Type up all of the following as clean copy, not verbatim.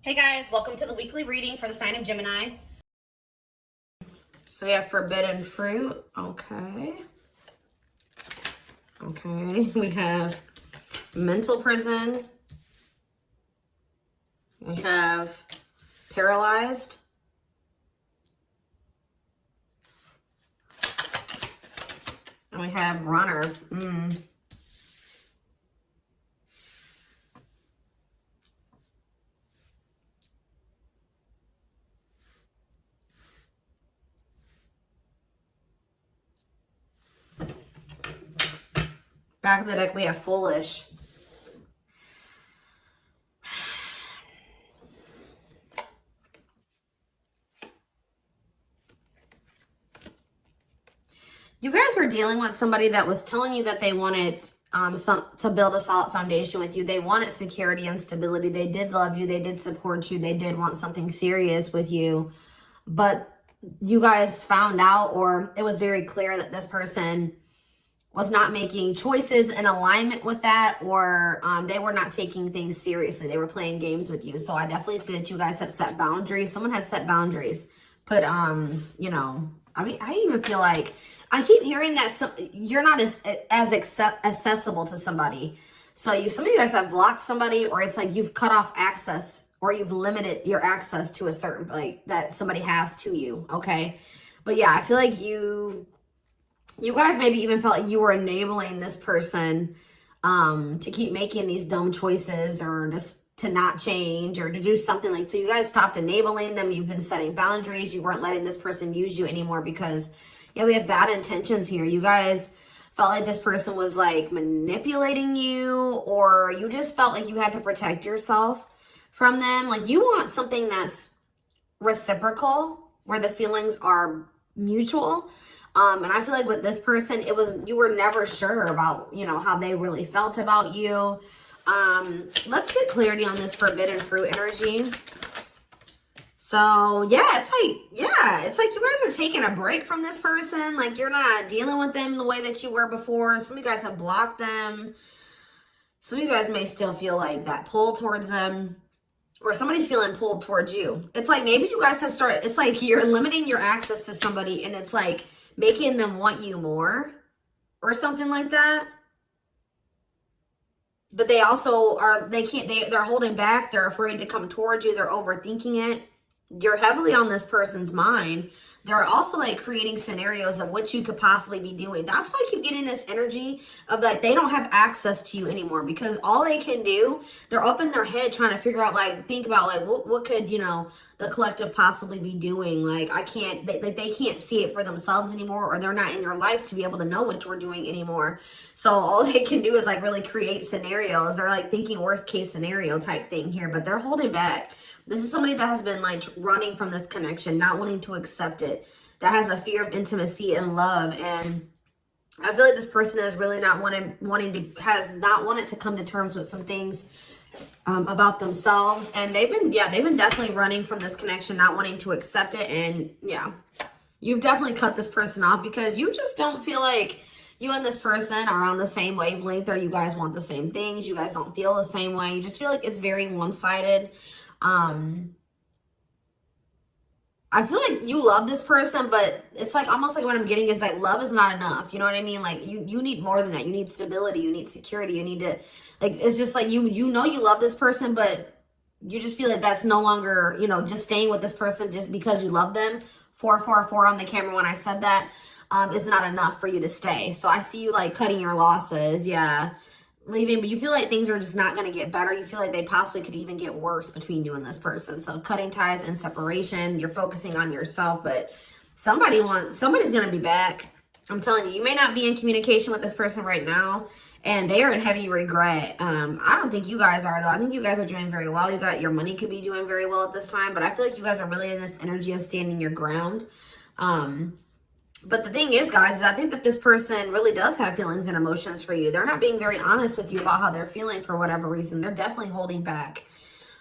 Hey guys, welcome to the weekly reading for the sign of Gemini. So we have forbidden fruit. Okay. We have mental prison. We have paralyzed. And we have runner. Back of the deck, we have foolish. You guys were dealing with somebody that was telling you that they wanted to build a solid foundation with you. They wanted security and stability. They did love you. They did support you. They did want something serious with you. But you guys found out, or it was very clear that this person was not making choices in alignment with that, or they were not taking things seriously. They were playing games with you. So I definitely see that you guys have set boundaries. Someone has set boundaries. But, you know, I mean, I even feel like I keep hearing that you're not as accessible to somebody. So some of you guys have blocked somebody, or it's like you've cut off access, or you've limited your access to a certain, like, that somebody has to you, okay? But yeah, I feel like you guys maybe even felt like you were enabling this person to keep making these dumb choices, or just to not change, or to do something like, so you guys stopped enabling them. You've been setting boundaries. You weren't letting this person use you anymore because, yeah, we have bad intentions here. You guys felt like this person was like manipulating you, or you just felt like you had to protect yourself from them. Like you want something that's reciprocal, where the feelings are mutual. And I feel like with this person, you were never sure about, you know, how they really felt about you. Let's get clarity on this forbidden fruit energy. So yeah, it's like you guys are taking a break from this person. Like you're not dealing with them the way that you were before. Some of you guys have blocked them. Some of you guys may still feel like that pull towards them, or somebody's feeling pulled towards you. It's like maybe you guys have started, it's like you're limiting your access to somebody, and it's like making them want you more or something like that. But they also are, they're holding back. They're afraid to come towards you. They're overthinking it. You're heavily on this person's mind. They're also like creating scenarios of what you could possibly be doing. That's why I keep getting this energy of like they don't have access to you anymore, because all they can do, they're up in their head trying to figure out, like, think about like what could, you know, the collective possibly be doing. Like they can't see it for themselves anymore, or they're not in your life to be able to know what you're doing anymore. So all they can do is like really create scenarios. They're like thinking worst case scenario type thing here, but they're holding back. This is somebody that has been like running from this connection, not wanting to accept it, that has a fear of intimacy and love. And I feel like this person is really not has not wanted to come to terms with some things about themselves. And they've been definitely running from this connection, not wanting to accept it. And yeah, you've definitely cut this person off because you just don't feel like you and this person are on the same wavelength, or you guys want the same things. You guys don't feel the same way. You just feel like it's very one-sided. I feel like you love this person, but it's like almost like what I'm getting is like love is not enough. You know what I mean? Like you need more than that. You need stability. You need security. You need to, like, it's just like you know you love this person, but you just feel like that's no longer, you know, just staying with this person just because you love them. 444 on the camera when I said that is not enough for you to stay. So I see you like cutting your losses. Yeah. Leaving, but you feel like things are just not going to get better. You feel like they possibly could even get worse between you and this person. So cutting ties and separation, you're focusing on yourself, but somebody's going to be back. I'm telling you, you may not be in communication with this person right now, and they are in heavy regret. I don't think you guys are, though. I think you guys are doing very well. Your money could be doing very well at this time, but I feel like you guys are really in this energy of standing your ground. But the thing is, guys, is I think that this person really does have feelings and emotions for you. They're not being very honest with you about how they're feeling for whatever reason. They're definitely holding back.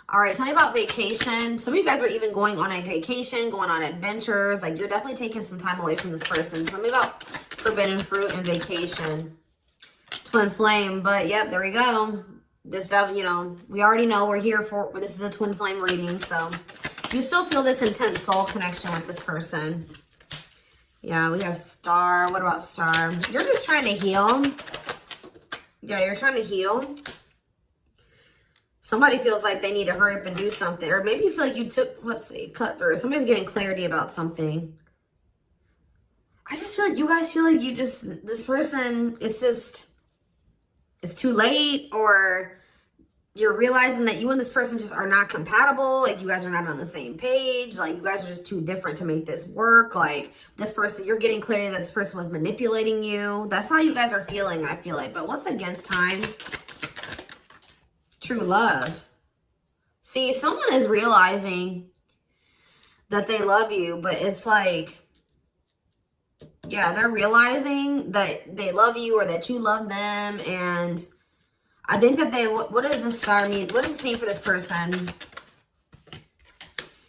All right, tell me about vacation. Some of you guys are even going on a vacation, going on adventures. Like, you're definitely taking some time away from this person. Tell me about forbidden fruit and vacation. Twin flame, but yep, there we go. This stuff, you know, we already know we're here for, this is a twin flame reading, so you still feel this intense soul connection with this person. Yeah, we have Star. What about Star? You're just trying to heal. Yeah, you're trying to heal. Somebody feels like they need to hurry up and do something. Or maybe you feel like you took, let's see, cut through. Somebody's getting clarity about something. I just feel like you guys feel like you just, this person, it's just, it's too late, or you're realizing that you and this person just are not compatible. Like, you guys are not on the same page. Like, you guys are just too different to make this work. Like, this person, you're getting clarity that this person was manipulating you. That's how you guys are feeling, I feel like. But what's against time? True love. See, someone is realizing that they love you, but it's like, yeah, they're realizing that they love you or that you love them. And I think that they, what does this star mean? What does this mean for this person?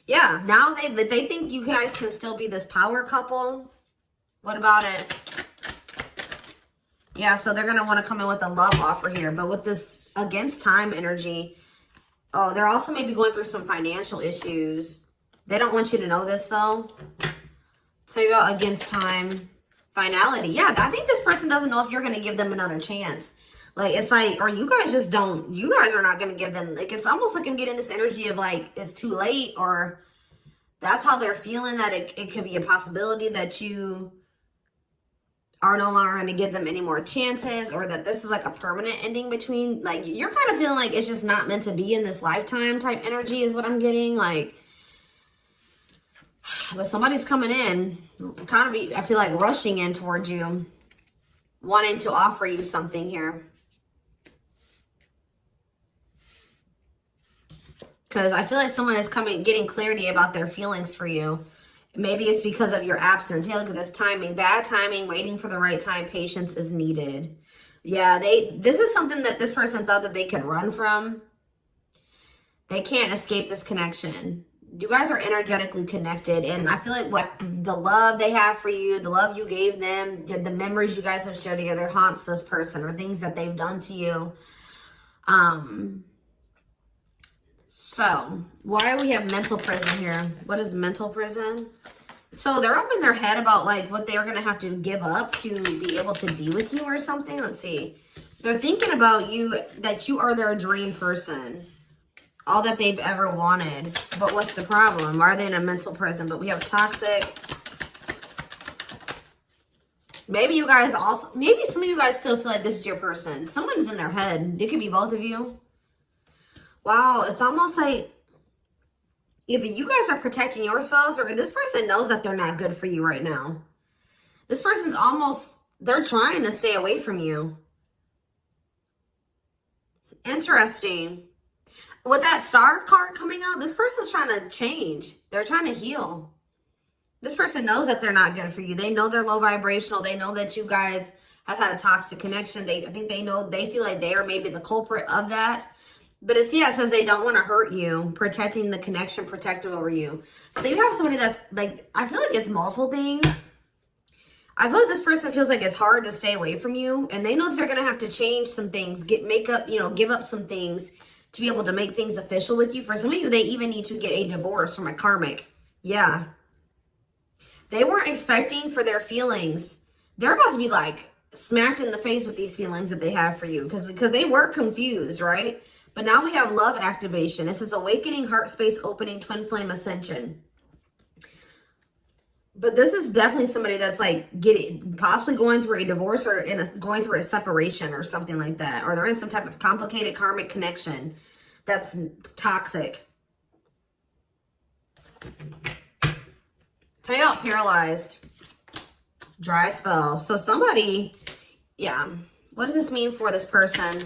Yeah, now they think you guys can still be this power couple. What about it? Yeah, so they're going to want to come in with a love offer here. But with this against time energy, oh, they're also maybe going through some financial issues. They don't want you to know this, though. Tell you about against time, finality. Yeah, I think this person doesn't know if you're going to give them another chance. Like, it's like, or you guys just don't, you guys are not going to give them, like, it's almost like I'm getting this energy of like, it's too late, or that's how they're feeling, that it could be a possibility that you are no longer going to give them any more chances, or that this is like a permanent ending between, like, you're kind of feeling like it's just not meant to be in this lifetime type energy is what I'm getting. Like, but somebody's coming in, kind of, I feel like rushing in towards you, wanting to offer you something here. Because I feel like someone is getting clarity about their feelings for you. Maybe it's because of your absence. Yeah, look at this timing. Bad timing, waiting for the right time. Patience is needed. Yeah, this is something that this person thought that they could run from. They can't escape this connection. You guys are energetically connected. And I feel like what the love they have for you, the love you gave them, the memories you guys have shared together haunts this person, or things that they've done to you. So, why do we have mental prison here? What is mental prison? So, they're up in their head about, like, what they're going to have to give up to be able to be with you or something. Let's see. They're thinking about you, that you are their dream person. All that they've ever wanted. But what's the problem? Why are they in a mental prison? But we have toxic. Maybe you guys also, maybe some of you guys still feel like this is your person. Someone's in their head. It could be both of you. Wow, it's almost like either you guys are protecting yourselves, or this person knows that they're not good for you right now. This person's almost, they're trying to stay away from you. Interesting. With that star card coming out, this person's trying to change. They're trying to heal. This person knows that they're not good for you. They know they're low vibrational. They know that you guys have had a toxic connection. I think they know, they feel like they are maybe the culprit of that. But it's, yeah, it says they don't want to hurt you, protecting the connection, protective over you. So you have somebody that's like, I feel like it's multiple things. I feel like this person feels like it's hard to stay away from you, and they know that they're going to have to change some things, give up some things to be able to make things official with you. For some of you, they even need to get a divorce from a karmic. Yeah. They weren't expecting for their feelings. They're about to be like smacked in the face with these feelings that they have for you, because they were confused, right? But now we have love activation. It says awakening, heart space opening, twin flame ascension. But this is definitely somebody that's like possibly going through a divorce, or going through a separation or something like that. Or they're in some type of complicated karmic connection that's toxic. Tell you about paralyzed. Dry spell. So somebody, yeah. What does this mean for this person?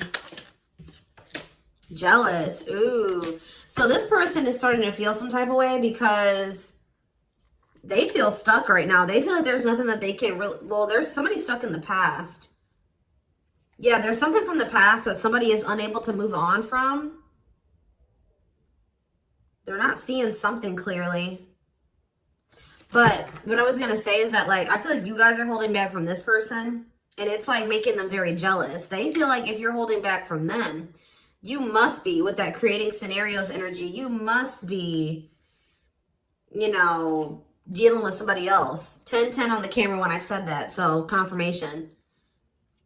Jealous. Ooh. So this person is starting to feel some type of way because they feel stuck right now. They feel like there's nothing that they can really, well, there's somebody stuck in the past. Yeah, there's something from the past that somebody is unable to move on from. They're not seeing something clearly. But what I was going to say is that, like, I feel like you guys are holding back from this person, and it's like making them very jealous. They feel like if you're holding back from them, You must be, with that creating scenarios energy, you must be, you know, dealing with somebody else. 10-10 on the camera when I said that, so confirmation.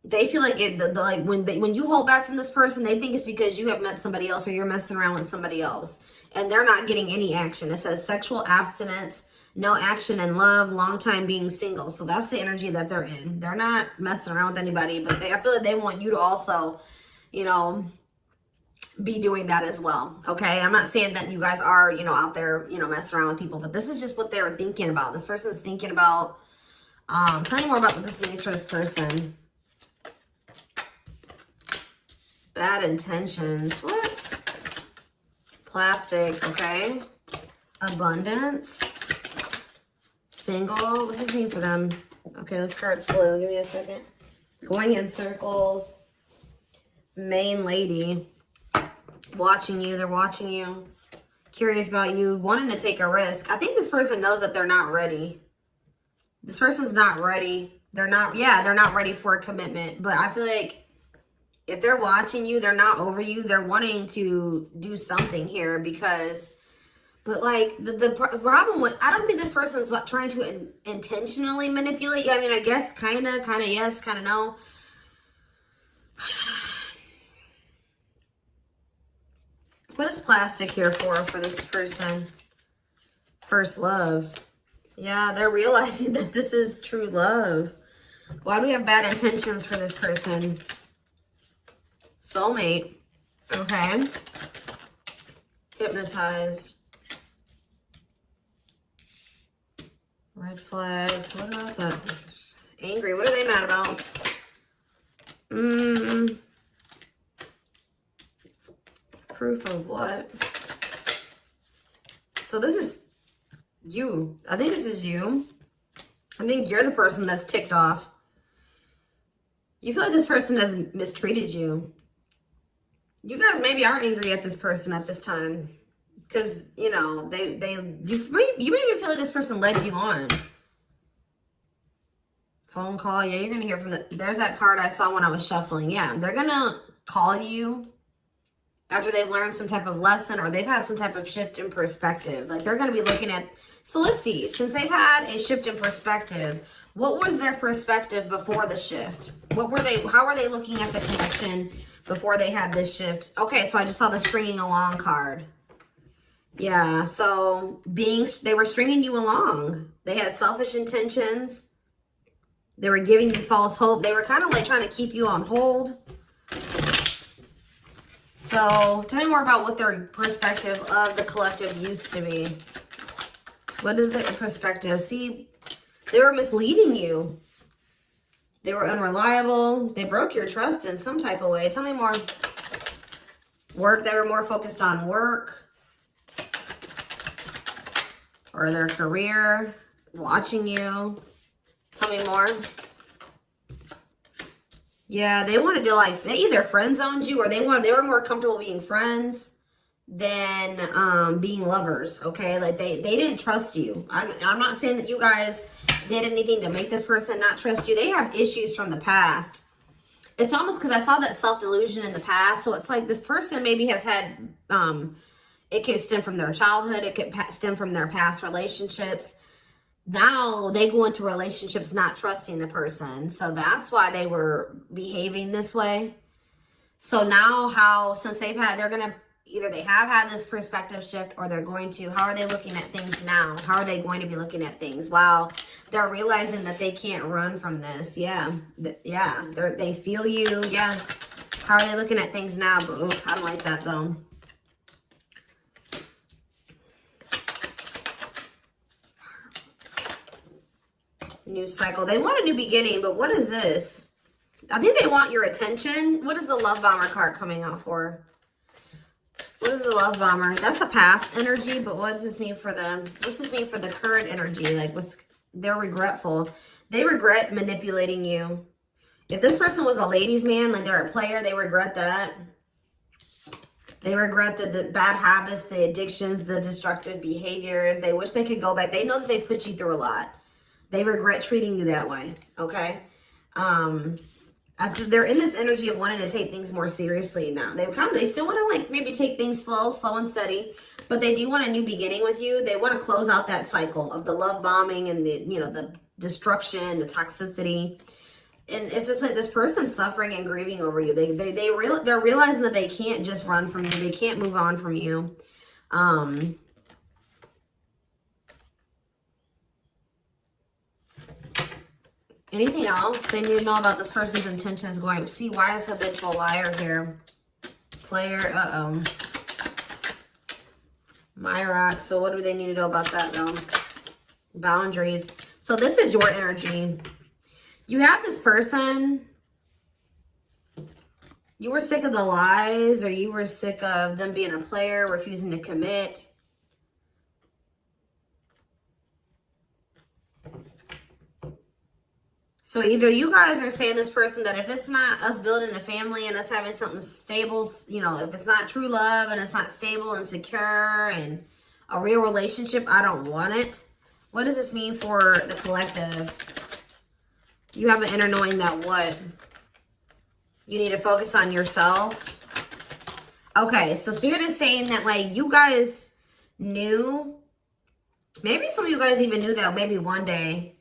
They feel like like when you hold back from this person, they think it's because you have met somebody else or you're messing around with somebody else. And they're not getting any action. It says sexual abstinence, no action in love, long time being single. So that's the energy that they're in. They're not messing around with anybody, but I feel like they want you to also, you know, be doing that as well. Okay, I'm not saying that you guys are, you know, out there, you know, messing around with people, but this is just what they're thinking about. This person's thinking about. Tell me more about what this means for this person. Bad intentions. What? Plastic. Okay. Abundance. Single. What's this mean for them? Okay, this card's blue. Give me a second. Going in circles. Main lady. Watching you. They're watching you. Curious about you. Wanting to take a risk. I think this person knows that they're not ready. This person's not ready. They're not, yeah, they're not ready for a commitment. But I feel like if they're watching you, they're not over you. They're wanting to do something here because, but like the problem with, I don't think this person's like trying to intentionally manipulate you. I mean, I guess kind of yes, kind of no. What is plastic here for this person? First love. Yeah, they're realizing that this is true love. Why do we have bad intentions for this person? Soulmate. Okay. Hypnotized. Red flags. What about that? Angry. What are they mad about? Proof of what? So this is you. I think this is you. I think you're the person that's ticked off. You feel like this person has mistreated you. You guys maybe are angry at this person at this time. Because, you know, you maybe feel like this person led you on. Phone call. Yeah, you're going to hear from there's that card I saw when I was shuffling. Yeah, they're going to call you after they've learned some type of lesson or they've had some type of shift in perspective. Like they're going to be looking at, so let's see, since they've had a shift in perspective, what was their perspective before the shift? How were they looking at the connection before they had this shift? Okay, so I just saw the stringing along card. Yeah, so they were stringing you along. They had selfish intentions. They were giving you false hope. They were kind of like trying to keep you on hold. So tell me more about what their perspective of the collective used to be. What is their perspective? See, they were misleading you. They were unreliable. They broke your trust in some type of way. Tell me more. Work. They were more focused on work or their career. Watching you. Tell me more. Yeah, they wanted to like, they either friend zoned you or they were more comfortable being friends than being lovers, okay? Like they didn't trust you. I'm not saying that you guys did anything to make this person not trust you. They have issues from the past. It's almost because I saw that self-delusion in the past. So it's like this person maybe has had, it could stem from their childhood. It could stem from their past relationships. Now they go into relationships not trusting the person. So that's why they were behaving this way. So now since they're going to, either they have had this perspective shift or they're going to, how are they looking at things now? How are they going to be looking at things? Wow. They're realizing that they can't run from this. Yeah. Yeah. They feel you. Yeah. How are they looking at things now? But I don't like that though. New cycle. They want a new beginning, but what is this? I think they want your attention. What is the love bomber card coming out for? What is the love bomber? That's a past energy, but what does this mean for them? What does this mean for the current energy? Like they're regretful. They regret manipulating you. If this person was a ladies' man, like they're a player, they regret that. They regret the bad habits, the addictions, the destructive behaviors. They wish they could go back. They know that they put you through a lot. They regret treating you that way, okay? After they're in this energy of wanting to take things more seriously now. They still want to like maybe take things slow and steady, but they do want a new beginning with you. They want to close out that cycle of the love bombing and the, you know, the destruction, the toxicity. And it's just like this person's suffering and grieving over you. They're realizing that they can't just run from you. They can't move on from you. Anything else they need to know about this person's intentions going? See, why is habitual liar here? Player, Myrock. So what do they need to know about that though? Boundaries. So this is your energy. You have this person. You were sick of the lies, or you were sick of them being a player, refusing to commit. So either you guys are saying this person that if it's not us building a family and us having something stable, you know, if it's not true love and it's not stable and secure and a real relationship, I don't want it. What does this mean for the collective? You have an inner knowing that what? You need to focus on yourself. Okay, so Spirit is saying that like you guys knew, maybe some of you guys even knew that maybe one day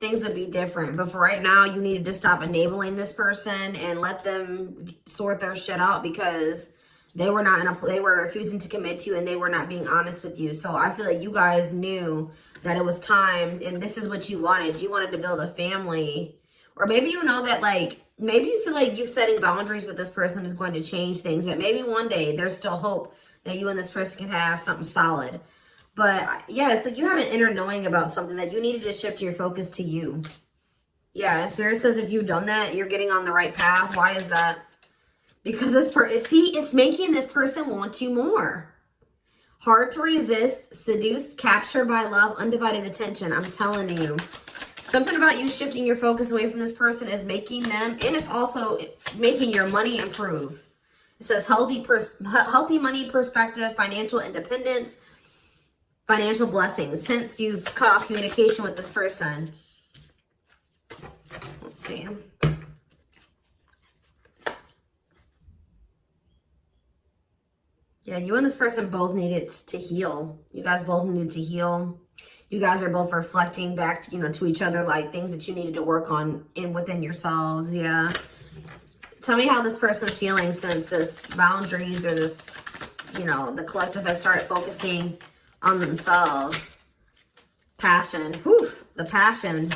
things would be different. But for right now, you needed to stop enabling this person and let them sort their shit out because they were they were refusing to commit to you and they were not being honest with you. So I feel like you guys knew that it was time and this is what you wanted. You wanted to build a family. Or maybe you know that like, maybe you feel like you setting boundaries with this person is going to change things. That maybe one day there's still hope that you and this person can have something solid. But yeah, it's like you had an inner knowing about something that you needed to shift your focus to you. Yeah, and Spirit says if you've done that, you're getting on the right path. Why is that? Because this person, see, it's making this person want you more. Hard to resist, seduced, captured by love, undivided attention. I'm telling you. Something about you shifting your focus away from this person is making them, and it's also making your money improve. It says healthy money perspective, financial independence, financial blessings since you've cut off communication with this person. Let's see. Yeah, you and this person both needed to heal. You guys both needed to heal. You guys are both reflecting back to, you know, to each other, like things that you needed to work on within yourselves. Yeah. Tell me how this person's feeling since this boundaries or this, you know, the collective has started focusing on themselves. Passion. Whew, the passion.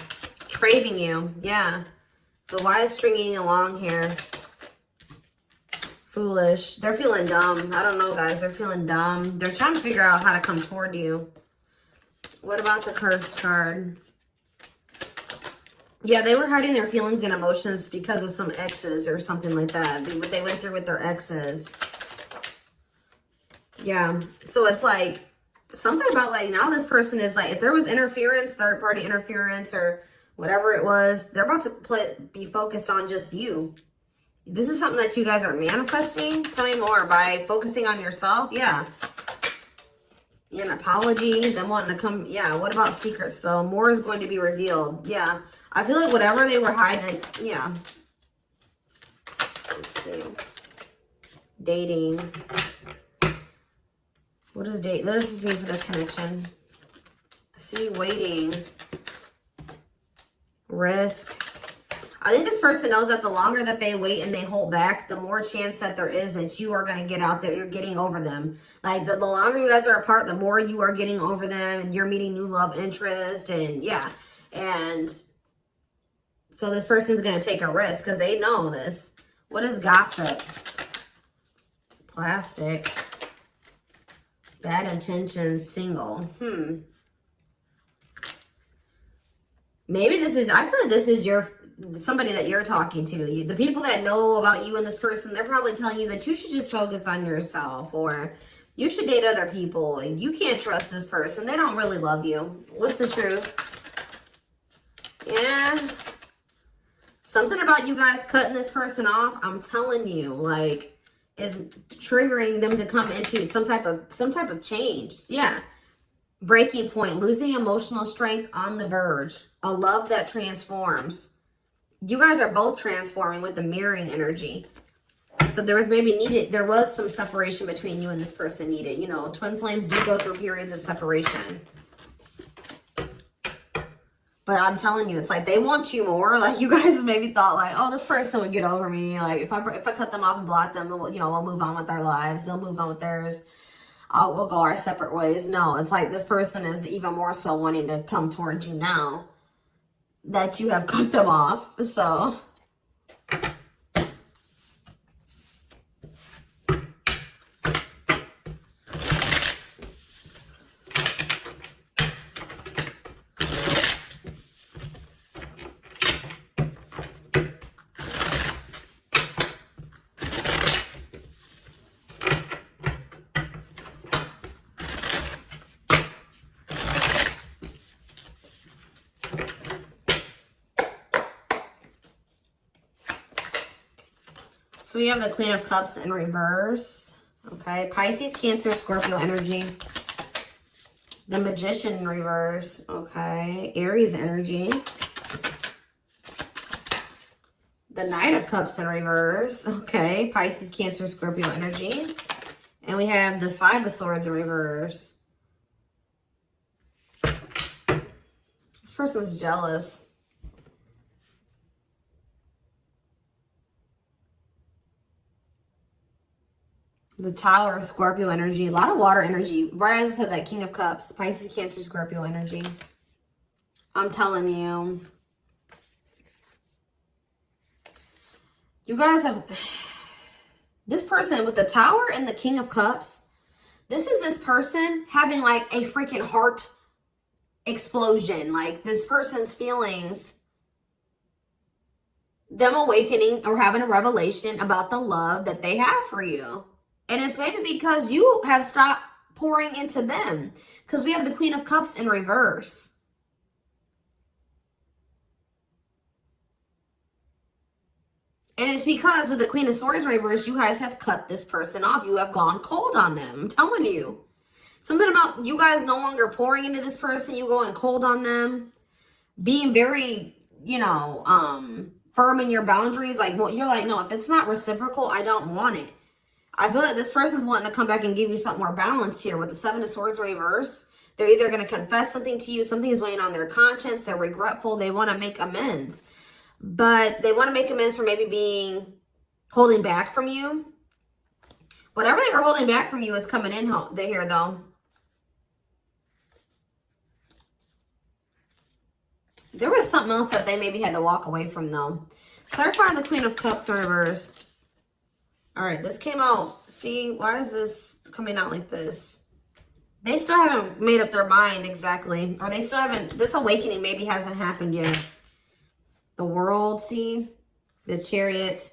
Craving you. Yeah. But why is stringing along here? Foolish. They're feeling dumb. I don't know, guys. They're feeling dumb. They're trying to figure out how to come toward you. What about the cursed card? Yeah, they were hiding their feelings and emotions because of some exes or something like that. What they went through with their exes. Yeah. So it's like something about like now this person is like, if there was interference, third party interference or whatever it was, they're about to be focused on just you. This is something that you guys are manifesting. Tell me more. By focusing on yourself. Yeah. An apology. Them wanting to come. Yeah. What about secrets though? More is going to be revealed. Yeah. I feel like whatever they were hiding. Yeah. Let's see. Dating. What does date? What does this mean for this connection? I see waiting. Risk. I think this person knows that the longer that they wait and they hold back, the more chance that there is that you are going to get out there. You're getting over them. Like the longer you guys are apart, the more you are getting over them and you're meeting new love interest. And yeah. And so this person's going to take a risk because they know this. What is gossip? Plastic. Bad intentions. Single. Maybe this is, I feel like this is somebody that you're talking to. The people that know about you and this person, they're probably telling you that you should just focus on yourself or you should date other people. You can't trust this person. They don't really love you. What's the truth? Yeah. Something about you guys cutting this person off, I'm telling you, like, is triggering them to come into some type of change. Yeah. Breaking point, losing emotional strength on the verge, a love that transforms. You guys are both transforming with the mirroring energy. So there was some separation between you and this person needed. You know, twin flames do go through periods of separation. But I'm telling you, it's like they want you more. Like you guys maybe thought like, oh, this person would get over me. Like if I cut them off and block them, we'll move on with our lives. They'll move on with theirs. We'll go our separate ways. No, it's like this person is even more so wanting to come towards you now that you have cut them off. So we have the Queen of Cups in reverse. Okay, Pisces, Cancer, Scorpio energy. The Magician in reverse. Okay, Aries energy. The Knight of Cups in reverse. Okay, Pisces, Cancer, Scorpio energy. And we have the Five of Swords in reverse. This person's jealous. The Tower of Scorpio energy. A lot of water energy. Right as I said, that King of Cups. Pisces, Cancer, Scorpio energy. I'm telling you. You guys have... This person with the Tower and the King of Cups. This is this person having like a freaking heart explosion. Like this person's feelings. Them awakening or having a revelation about the love that they have for you. And it's maybe because you have stopped pouring into them. Because we have the Queen of Cups in reverse. And it's because with the Queen of Swords in reverse, you guys have cut this person off. You have gone cold on them. I'm telling you. Something about you guys no longer pouring into this person. You going cold on them. Being very, firm in your boundaries. Like, well, you're like, no, if it's not reciprocal, I don't want it. I feel like this person's wanting to come back and give you something more balanced here with the Seven of Swords reverse. They're either going to confess something to you, something is weighing on their conscience, they're regretful, they want to make amends. But they want to make amends for maybe holding back from you. Whatever they were holding back from you is coming in here though. There was something else that they maybe had to walk away from though. Clarify the Queen of Cups in reverse. All right, this came out. See, why is this coming out like this? They still haven't made up their mind exactly. Or they still haven't, this awakening maybe hasn't happened yet. The World, see? The Chariot.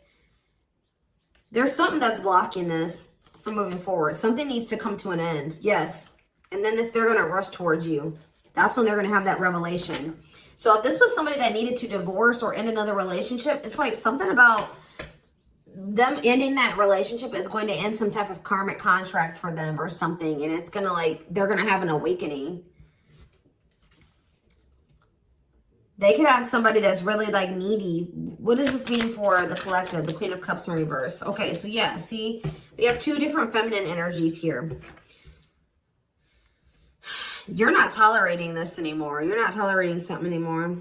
There's something that's blocking this from moving forward. Something needs to come to an end. Yes. And then they're going to rush towards you. That's when they're going to have that revelation. So if this was somebody that needed to divorce or end another relationship, it's like something about them ending that relationship is going to end some type of karmic contract for them or something. And it's going to they're going to have an awakening. They could have somebody that's really needy. What does this mean for the collective? The Queen of Cups in reverse. Okay, so yeah, see, we have two different feminine energies here. You're not tolerating this anymore. You're not tolerating something anymore.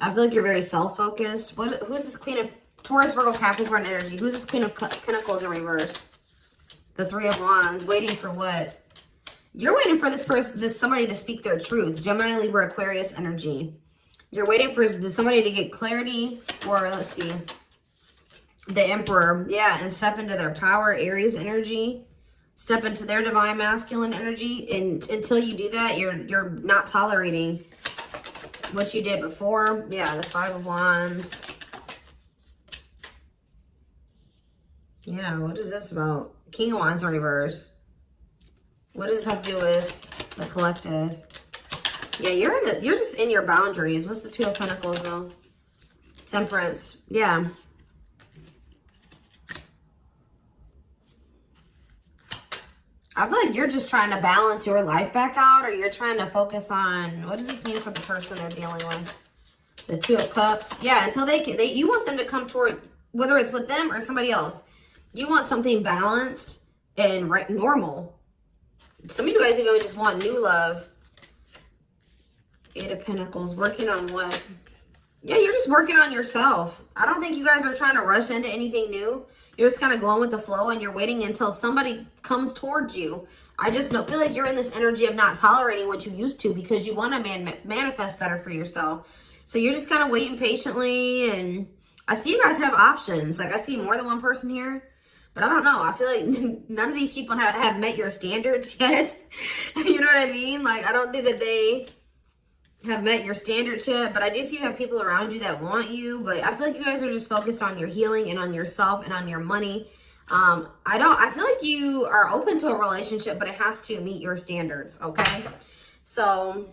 I feel like you're very self-focused. Who's this Queen of Taurus, Virgo, Capricorn energy? Who's this Queen of Pentacles in reverse? The Three of Wands. Waiting for what? You're waiting for somebody to speak their truth. Gemini, Libra, Aquarius energy. You're waiting for somebody to get clarity, or let's see, the Emperor. Yeah, and step into their power, Aries energy. Step into their divine masculine energy. And until you do that, you're not tolerating what you did before. Yeah, the Five of Wands. Yeah, what is this about? King of Wands in reverse. What does this have to do with the collective? Yeah, you're just in your boundaries. What's the Two of Pentacles though? Temperance. Yeah. I feel like you're just trying to balance your life back out, or you're trying to focus on, what does this mean for the person they're dealing with? The Two of Cups. Yeah, until you want them to come toward, whether it's with them or somebody else. You want something balanced and normal. Some of you guys even just want new love. Eight of Pentacles. Working on what? Yeah, you're just working on yourself. I don't think you guys are trying to rush into anything new. You're just kind of going with the flow and you're waiting until somebody comes towards you. I just feel like you're in this energy of not tolerating what you used to because you want to manifest better for yourself. So you're just kind of waiting patiently, and I see you guys have options. Like I see more than one person here, but I don't know. I feel like none of these people have met your standards yet. You know what I mean? Like I don't think that they have met your standards yet, but I do see you have people around you that want you, but I feel like you guys are just focused on your healing and on yourself and on your money. I feel like you are open to a relationship, but it has to meet your standards, okay? So,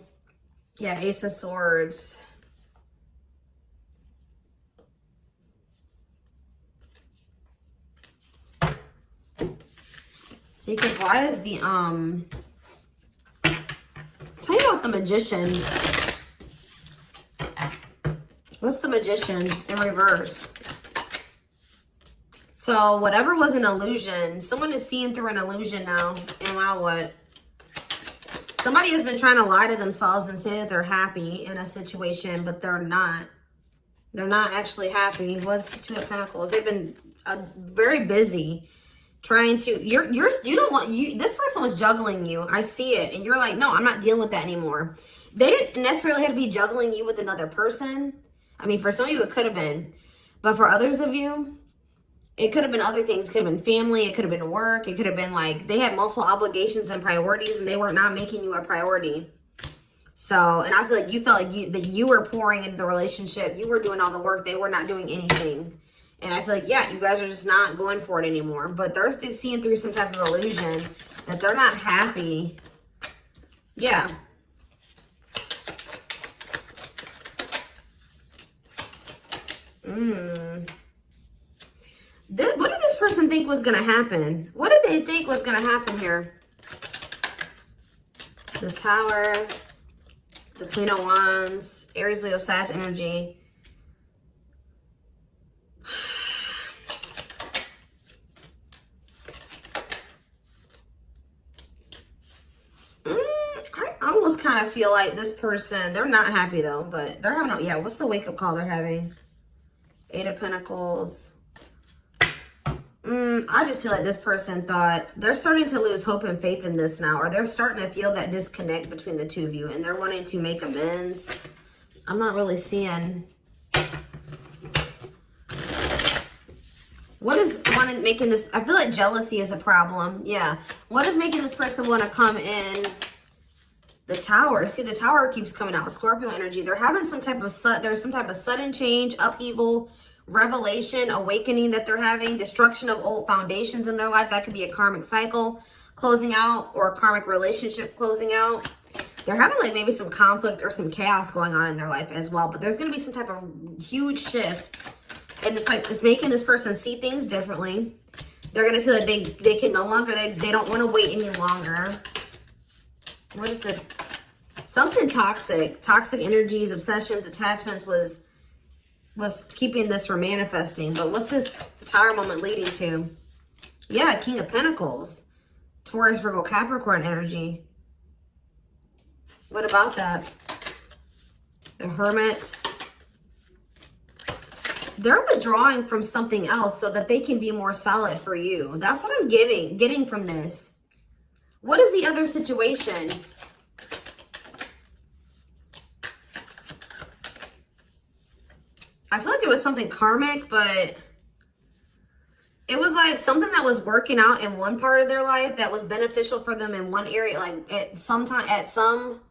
yeah, Ace of Swords. See, because why is the, tell you about the Magician. What's the Magician in reverse? So whatever was an illusion, someone is seeing through an illusion now. And wow, what? Somebody has been trying to lie to themselves and say that they're happy in a situation, but they're not. They're not actually happy. What's the Two of Pentacles? They've been very busy trying to, this person was juggling you. I see it. And you're like, no, I'm not dealing with that anymore. They didn't necessarily have to be juggling you with another person. I mean, for some of you, it could have been. But for others of you, it could have been other things. It could have been family. It could have been work. It could have been like they had multiple obligations and priorities and they were not making you a priority. So, and I feel like you felt like that you were pouring into the relationship. You were doing all the work. They were not doing anything. And I feel like, yeah, you guys are just not going for it anymore. But they're seeing through some type of illusion that they're not happy. Yeah. What did this person think was going to happen? What did they think was going to happen here? The Tower, the Queen of Wands, Aries, Leo, Sag energy. I almost kind of feel like this person, they're not happy though, but they're having, yeah, what's the wake-up call they're having? Eight of Pentacles. I just feel like this person thought they're starting to lose hope and faith in this now, or they're starting to feel that disconnect between the two of you and they're wanting to make amends. I'm not really seeing what is making this. I feel like jealousy is a problem. Yeah. What is making this person want to come in? The Tower. See, the Tower keeps coming out. Scorpio energy. They're having some type of sudden change, upheaval, revelation, awakening that they're having, destruction of old foundations in their life. That could be a karmic cycle closing out or a karmic relationship closing out. They're having like maybe some conflict or some chaos going on in their life as well. But there's going to be some type of huge shift. And it's like, it's making this person see things differently. They're going to feel like they can no longer, they don't want to wait any longer. What is the, something toxic energies, obsessions, attachments was keeping this from manifesting. But what's this Tower moment leading to? Yeah, King of Pentacles. Taurus, Virgo, Capricorn energy. What about that? The Hermit. They're withdrawing from something else so that they can be more solid for you. That's what I'm getting from this. What is the other situation? I feel like it was something karmic, but it was like something that was working out in one part of their life that was beneficial for them in one area. Like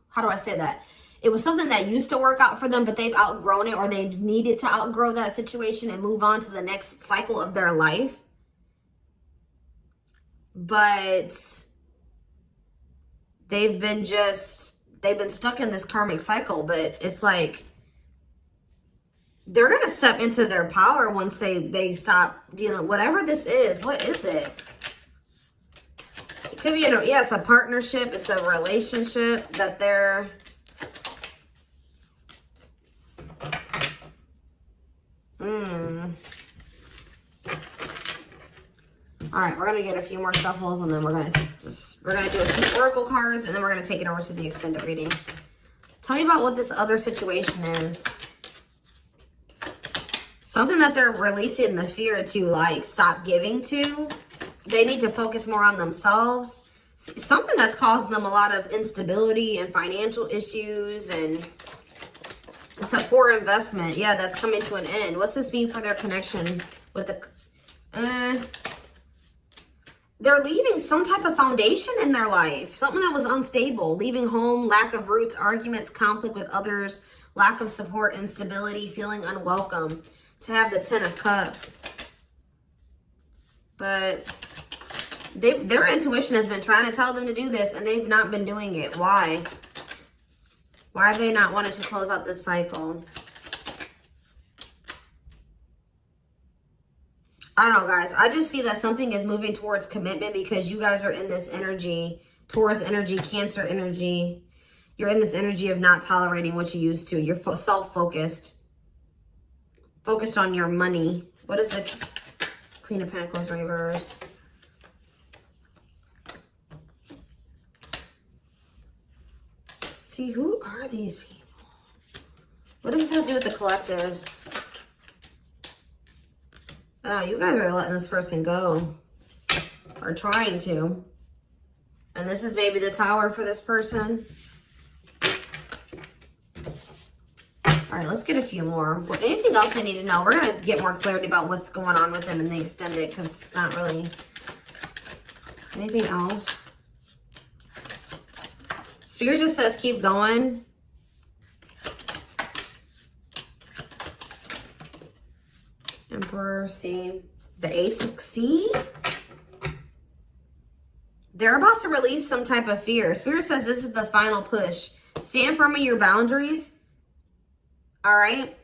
how do I say that? It was something that used to work out for them, but they've outgrown it, or they needed to outgrow that situation and move on to the next cycle of their life. But they've been stuck in this karmic cycle, but it's like, they're going to step into their power once they stop dealing, whatever this is. What is it? It could be, yeah, it's a partnership. It's a relationship that they're, All right, we're gonna get a few more shuffles, and then we're gonna do a few oracle cards, and then we're gonna take it over to the extended reading. Tell me about what this other situation is. Something that they're releasing the fear to, like, stop giving to. They need to focus more on themselves. Something that's causing them a lot of instability and financial issues, and it's a poor investment. Yeah, that's coming to an end. What's this mean for their connection with the... They're leaving some type of foundation in their life. Something that was unstable. Leaving home, lack of roots, arguments, conflict with others, lack of support, instability, feeling unwelcome. To have the 10 of Cups. But their intuition has been trying to tell them to do this, and they've not been doing it. Why? Why have they not wanted to close out this cycle? I don't know, guys. I just see that something is moving towards commitment because you guys are in this energy, Taurus energy, Cancer energy. You're in this energy of not tolerating what you used to. You're self-focused. Focused on your money. What is the Queen of Pentacles reverse? See, who are these people? What does this have to do with the collective? Oh, you guys are letting this person go. Or trying to. And this is maybe the Tower for this person. All right, let's get a few more. Anything else I need to know? We're going to get more clarity about what's going on with them in the extended, because it's not really anything else. Spirit just says keep going. Emperor, see? The Ace of... See? They're about to release some type of fear. Spirit says this is the final push. Stand firm in your boundaries. All right.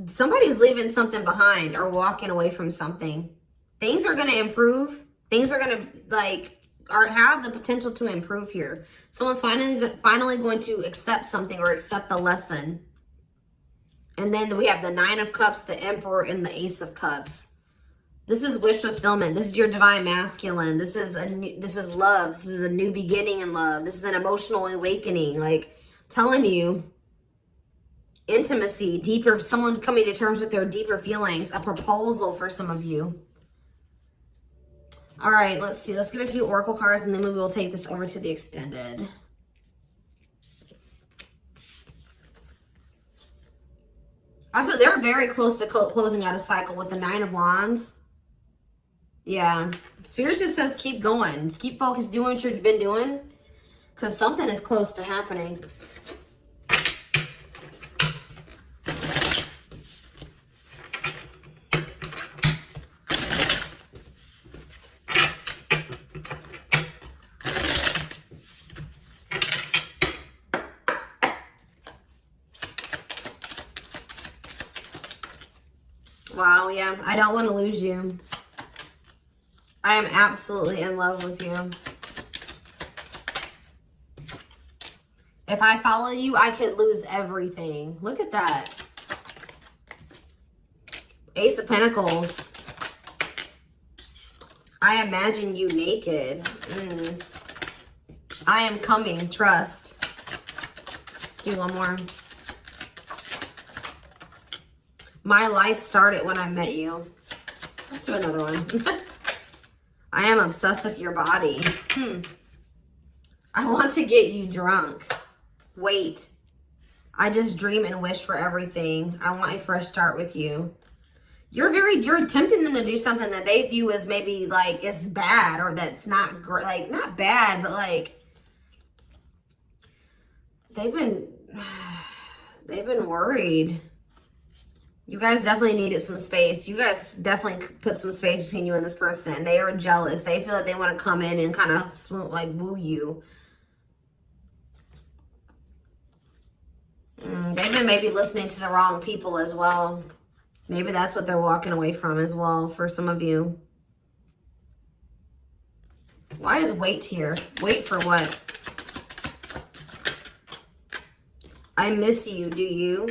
Somebody's leaving something behind or walking away from something. Things are going to improve. Things are going to, like, have the potential to improve here. Someone's finally going to accept something or accept the lesson. And then we have the 9 of Cups, the Emperor, and the Ace of Cups. This is wish fulfillment. This is your divine masculine. This is love. This is a new beginning in love. This is an emotional awakening. Like, telling you, intimacy, deeper, someone coming to terms with their deeper feelings, a proposal for some of you. All right, let's see. Let's get a few oracle cards, and then we will take this over to the extended. I feel they're very close to closing out a cycle with the 9 of Wands. Yeah. Spirit just says keep going. Just keep focused, doing what you've been doing, because something is close to happening. Wow, yeah. I don't want to lose you. I am absolutely in love with you. If I follow you, I could lose everything. Look at that. Ace of Pentacles. I imagine you naked. I am coming. Trust. Let's do one more. My life started when I met you. Let's do another one. I am obsessed with your body. I want to get you drunk. Wait. I just dream and wish for everything. I want a fresh start with you. You're tempting them to do something that they view as maybe like it's bad, or that's not great, like not bad, but like they've been worried. You guys definitely needed some space. You guys definitely put some space between you and this person, and they are jealous. They feel like they want to come in and kind of swoon, like woo you. They've been maybe listening to the wrong people as well. Maybe that's what they're walking away from as well for some of you. Why is wait here? Wait for what? I miss you, do you?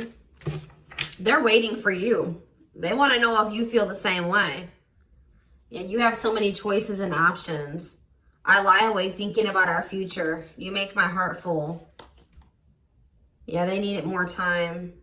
They're waiting for you. They want to know if you feel the same way. Yeah, you have so many choices and options. I lie awake thinking about our future. You make my heart full. Yeah, they needed more time.